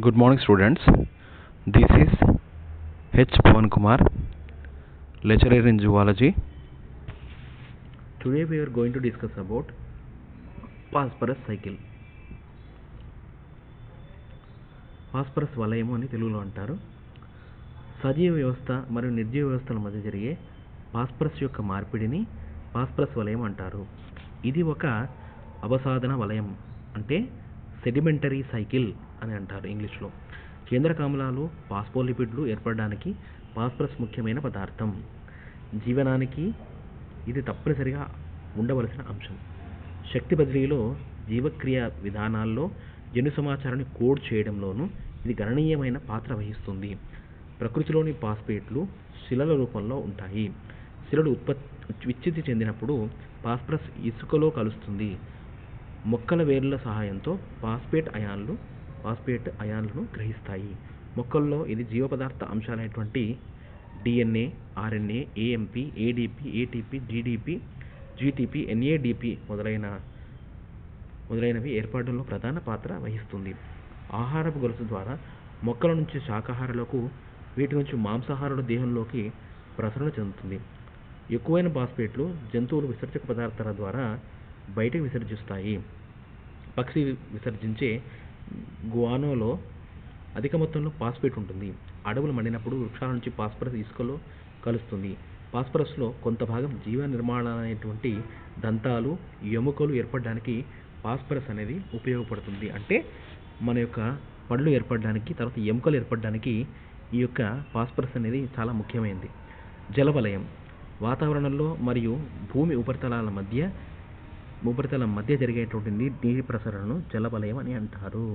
Good morning, students. This is H. Pawan Kumar, lecturer in zoology. Today we are going to discuss about phosphorus cycle. Phosphorus వలయము అని తెలుగులో అంటారు. సజీవ వ్యవస్థ మరియు నిర్జీవ వ్యవస్థల మధ్య జరిగే ఫాస్ఫరస్ యొక్క మార్పిడిని ఫాస్ఫరస్ వలయం అంటారు. ఇది ఒక అవసాదన వలయం, అంటే సెడిమెంటరీ సైకిల్ అని అంటారు ఇంగ్లీష్లో. కేంద్రక ఆమ్లాలు, ఫాస్ఫోలిపిడ్లు ఏర్పడడానికి ఫాస్ఫరస్ ముఖ్యమైన పదార్థం. జీవనానికి ఇది తప్పనిసరిగా ఉండవలసిన అంశం. శక్తి బదిలీలో, జీవక్రియ విధానాల్లో, జన్యు సమాచారాన్ని కోడ్ చేయడంలోనూ ఇది గణనీయమైన పాత్ర వహిస్తుంది. ప్రకృతిలోని ఫాస్ఫేట్లు శిలల రూపంలో ఉంటాయి. శిలలు విచ్ఛిత్తి చెందినప్పుడు ఫాస్ఫరస్ ఇసుకలో కలుస్తుంది. మొక్కల వేర్ల సహాయంతో ఫాస్ఫేట్ అయాన్లను గ్రహిస్తాయి. మొక్కల్లో ఇది జీవపదార్థ అంశాలైనటువంటి DNA, RNA, AMP, ADP, ATP, GTP, NADP మొదలైనవి ఏర్పడడంలో ప్రధాన పాత్ర వహిస్తుంది. ఆహారపు గొలుసు ద్వారా మొక్కల నుంచి శాకాహారులకు, వీటి నుంచి మాంసాహారుల దేహంలోకి ప్రసరణ చెందుతుంది. ఎక్కువైన ఫాస్ఫేట్లు జంతువులు విసర్జక పదార్థాల ద్వారా బయటకు విసర్జిస్తాయి. పక్షి విసర్జించే గువానోలో అధిక మొత్తంలో ఫాస్ఫేట్ ఉంటుంది. అడవులు మండినప్పుడు వృక్షాల నుంచి ఫాస్ఫరస్ ఇసుకలో కలుస్తుంది. ఫాస్ఫరస్లో కొంత భాగం జీవ నిర్మాణాలైనటువంటి దంతాలు, ఎముకలు ఏర్పడడానికి ఫాస్ఫరస్ అనేది ఉపయోగపడుతుంది. అంటే మన యొక్క పళ్ళు ఏర్పడడానికి, తర్వాత ఎముకలు ఏర్పడడానికి ఈ యొక్క ఫాస్ఫరస్ అనేది చాలా ముఖ్యమైనది. జలవలయం వాతావరణంలో మరియు భూమి ఉపరితలం మధ్య జరిగేటువంటి నీటి ప్రసరణను జలవలయం అని అంటారు.